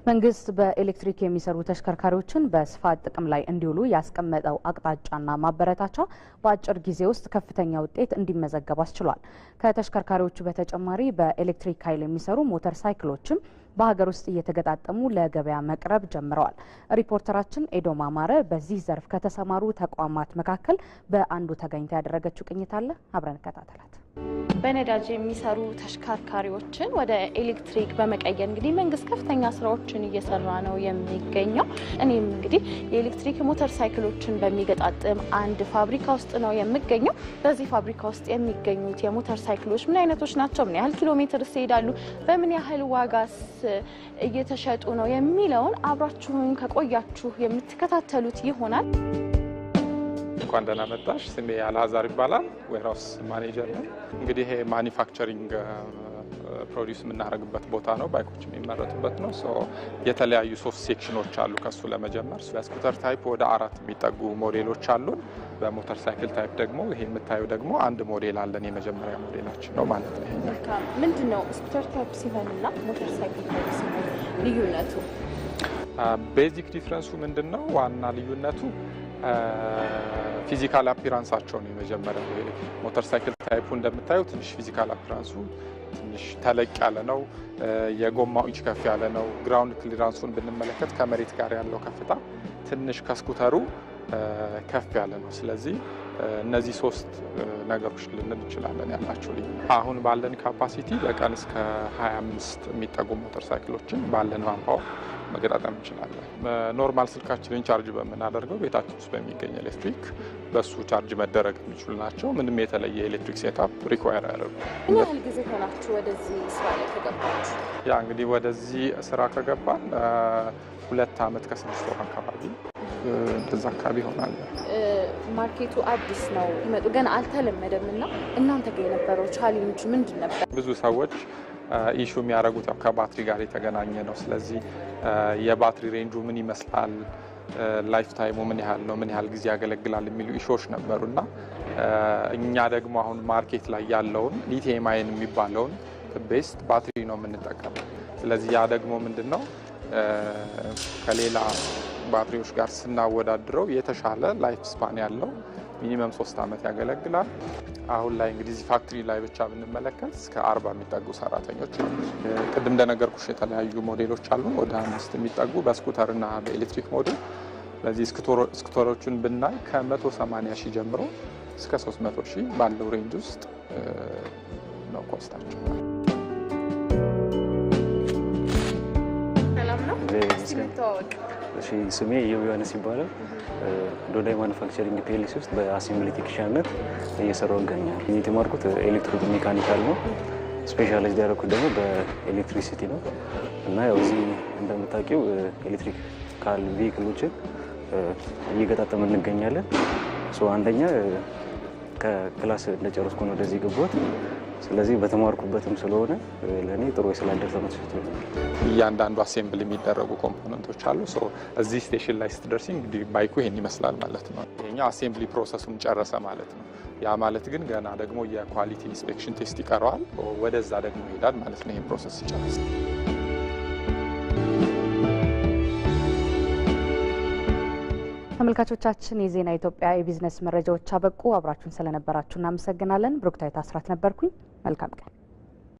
መንግስት በኤሌክትሪክ የሚሰሩ ተሽከርካሪዎችን በስፋት ጥቅም ላይ እንዲውሉ ያስቀመጠው አቅጣጫና ማበረታቻ በአጭር ጊዜ ውስጥ ከፍተኛ ውጤት እንዲመዘገብ አስችሏል። ከተሽከርካሪዎቹ በተጨማሪ በኤሌክትሪክ ኃይል የሚሰሩ ሞተር ሳይክሎችም በሀገር ውስጥ እየተገጣጠሙ ለገበያ መቅረብ ጀምረዋል። ሪፖርተራችን ኤዶም አማረ በዚህ ዘርፍ ከተሰማሩ ተቋማት መካከል በአንዱ ተገኝታ ያደረገችው ቅኝት አለ። አብረን እንከታተላት። በነዳጅ የሚሰሩ ተሽከርካሪዎችን ወደ ኤሌክትሪክ በመቀየር እንግዲህ መንግስት ከፍተኛ ስራዎችን እየሰራ ነው የሚገኘው። እኔም እንግዲህ የኤሌክትሪክ ሞተር ሳይክሎችን በሚገጣጥም አንድ ፋብሪካ ውስጥ ነው የሚገኘው። በዚህ ፋብሪካ ውስጥ የሚገኙት የሞተር ሳይክሎች ምን አይነቶች ናቸው? ምን ያህል ኪሎ ሜትር ይሄዳሉ? በምን ያህል ዋጋስ እየተሸጡ ነው የሚለውን አብራችሁን ከቆያችሁ የምትከታተሉት ይሆናል። እንኳን ደህና መጣሽ። ስሜ አልሃዛር ይባላል። ዌርሃውስ ማኔጀር ነው። እንግዲህ ይሄ ማኒፋክቸሪንግ ፕሮዲዩስ የምናደርግበት ቦታ ነው። ባይኮች የሚመረቱበት ነው። የተለያዩ ሶስት ሴክሽኖች አሉ። ከሱ ለመጀመር በስኩተር ታይፕ ወደ 4 የሚጠጉ ሞዴሎች አሉን። በሞተር ሳይክል ታይፕ ደግሞ ይሄ የምታዩ ደግሞ አንድ ሞዴል አለን። የመጀመሪያ ሞዴላችን ነው ማለት ነው። ይሄ ምንድነው? ስኩተር ታይፕ ሲሆንና ሞተር ሳይክል ታይፕ ሲሆን ልዩነቱ? ቤዚክ ዲፍረንሱ ምንድነው? ዋና ልዩነቱ ፊዚካል አፒራንሳቸው ነው። የመጀመሪያው ሞተር ሳይክል ታይፑ እንደምታዩ ትንሽ ፊዚካል አፒራንሱ ትንሽ ተለቅ ያለ ነው። የጎማው ኢንች ከፍ ያለ ነው። ግራውንድ ክሊራንሱን ብንመለከት ከመሬት ጋር ያለው ከፍታ ትንሽ ከስኩተሩ ከፍ ያለ ነው። ስለዚህ እነዚህ ሶስት ነገሮች ልንል እንችላለን ያላቸው። አሁን ባለን ካፓሲቲ በቀን እስከ 25 የሚጠጉ ሞተር ሳይክሎችን ባለን ማንፓወር መገጣጠም እንችላለን። ኖርማል ስልካችንን ቻርጅ በምናደርገው ቤታችን ውስጥ በሚገኝ ኤሌክትሪክ በሱ ቻርጅ መደረግ የሚችሉ ናቸው። ምንም የተለየ ኤሌክትሪክ ሴታፕ ሪኳየር አያደርጉ። ምን ያህል ጊዜ ሆናችሁ ወደዚህ ስራ ላይ ከገባችሁ? ያ እንግዲህ ወደዚህ ስራ ከገባን 2 ዓመት ከ6 ወር አካባቢ እንደዛ አካባቢ ይሆናል። ማርኬቱ አዲስ ነው፣ ይመጡ ገና አልተለመደም እና እናንተ ጋር የነበረው ቻሌንጅ ምንድን ነበር? ብዙ ሰዎች ኢሹ የሚያደርጉት ያው ከባትሪ ጋር የተገናኘ ነው። ስለዚህ የባትሪ ሬንጁ ምን ይመስላል፣ ላይፍ ታይሙ ምን ያህል ነው፣ ምን ያህል ጊዜ ያገለግላል የሚሉ ኢሹዎች ነበሩና እኛ ደግሞ አሁን ማርኬት ላይ ያለውን ሊቲየም አየን የሚባለውን ቤስት ባትሪ ነው የምንጠቀመው። ስለዚህ ያ ደግሞ ምንድነው ከሌላ ባትሪዎች ጋር ስናወዳድረው የተሻለ ላይፍ ስፓን ያለው ሚኒመም 3 ዓመት ያገለግላል። አሁን ላይ እንግዲህ እዚህ ፋክትሪ ላይ ብቻ ብንመለከት እስከ 40 የሚጠጉ ሰራተኞች አሉ። ቅድም እንደነገርኩሽ የተለያዩ ሞዴሎች አሉ፣ ወደ 5 የሚጠጉ በስኩተር እና በኤሌክትሪክ ሞዴል። ስለዚህ ስኩተሮቹን ብናይ ከ180 ሺህ ጀምሮ እስከ 300 ሺህ ባለው ሬንጅ ውስጥ ነው ኮስታቸው። ስሜ ዮሐንስ ይባላል። ዶዳይ ማኑፋክቸሪንግ ፒኤልሲ ውስጥ በአሴምብሊ ቴክኒሻንነት እየሰራሁ እገኛለሁ። የተማርኩት ኤሌክትሪክ ሜካኒካል ነው። ስፔሻላይዝድ ያደረኩት ደግሞ በኤሌክትሪሲቲ ነው እና ያው እዚህ እንደምታውቂው ኤሌክትሪካል ቬሂክሎችን እየገጣጠምን እንገኛለን። አንደኛ ከክላስ እንደጨረስኩ ነው ወደዚህ ገባሁት። ስለዚህ በተማርኩበትም ስለሆነ ለኔ ጥሩ የስራ እድል ተመቻችቶኛል። እያንዳንዱ አሴምብል የሚደረጉ ኮምፖነንቶች አሉ። እዚህ ስቴሽን ላይ ስትደርሲ እንግዲህ ባይኩ ይሄን ይመስላል ማለት ነው። ይሄኛው አሴምብሊ ፕሮሰሱን ጨረሰ ማለት ነው። ያ ማለት ግን ገና ደግሞ የኳሊቲ ኢንስፔክሽን ቴስት ይቀረዋል። ወደዛ ደግሞ ይሄዳል ማለት ነው። ይሄ ፕሮሰስ ሲጨርስ ተመልካቾቻችን የዜና ኢትዮጵያ የቢዝነስ መረጃዎች አበቁ። አብራችሁን ስለነበራችሁ እናመሰግናለን። ብሩክታዊት አስራት ነበርኩኝ። መልካም ቀን።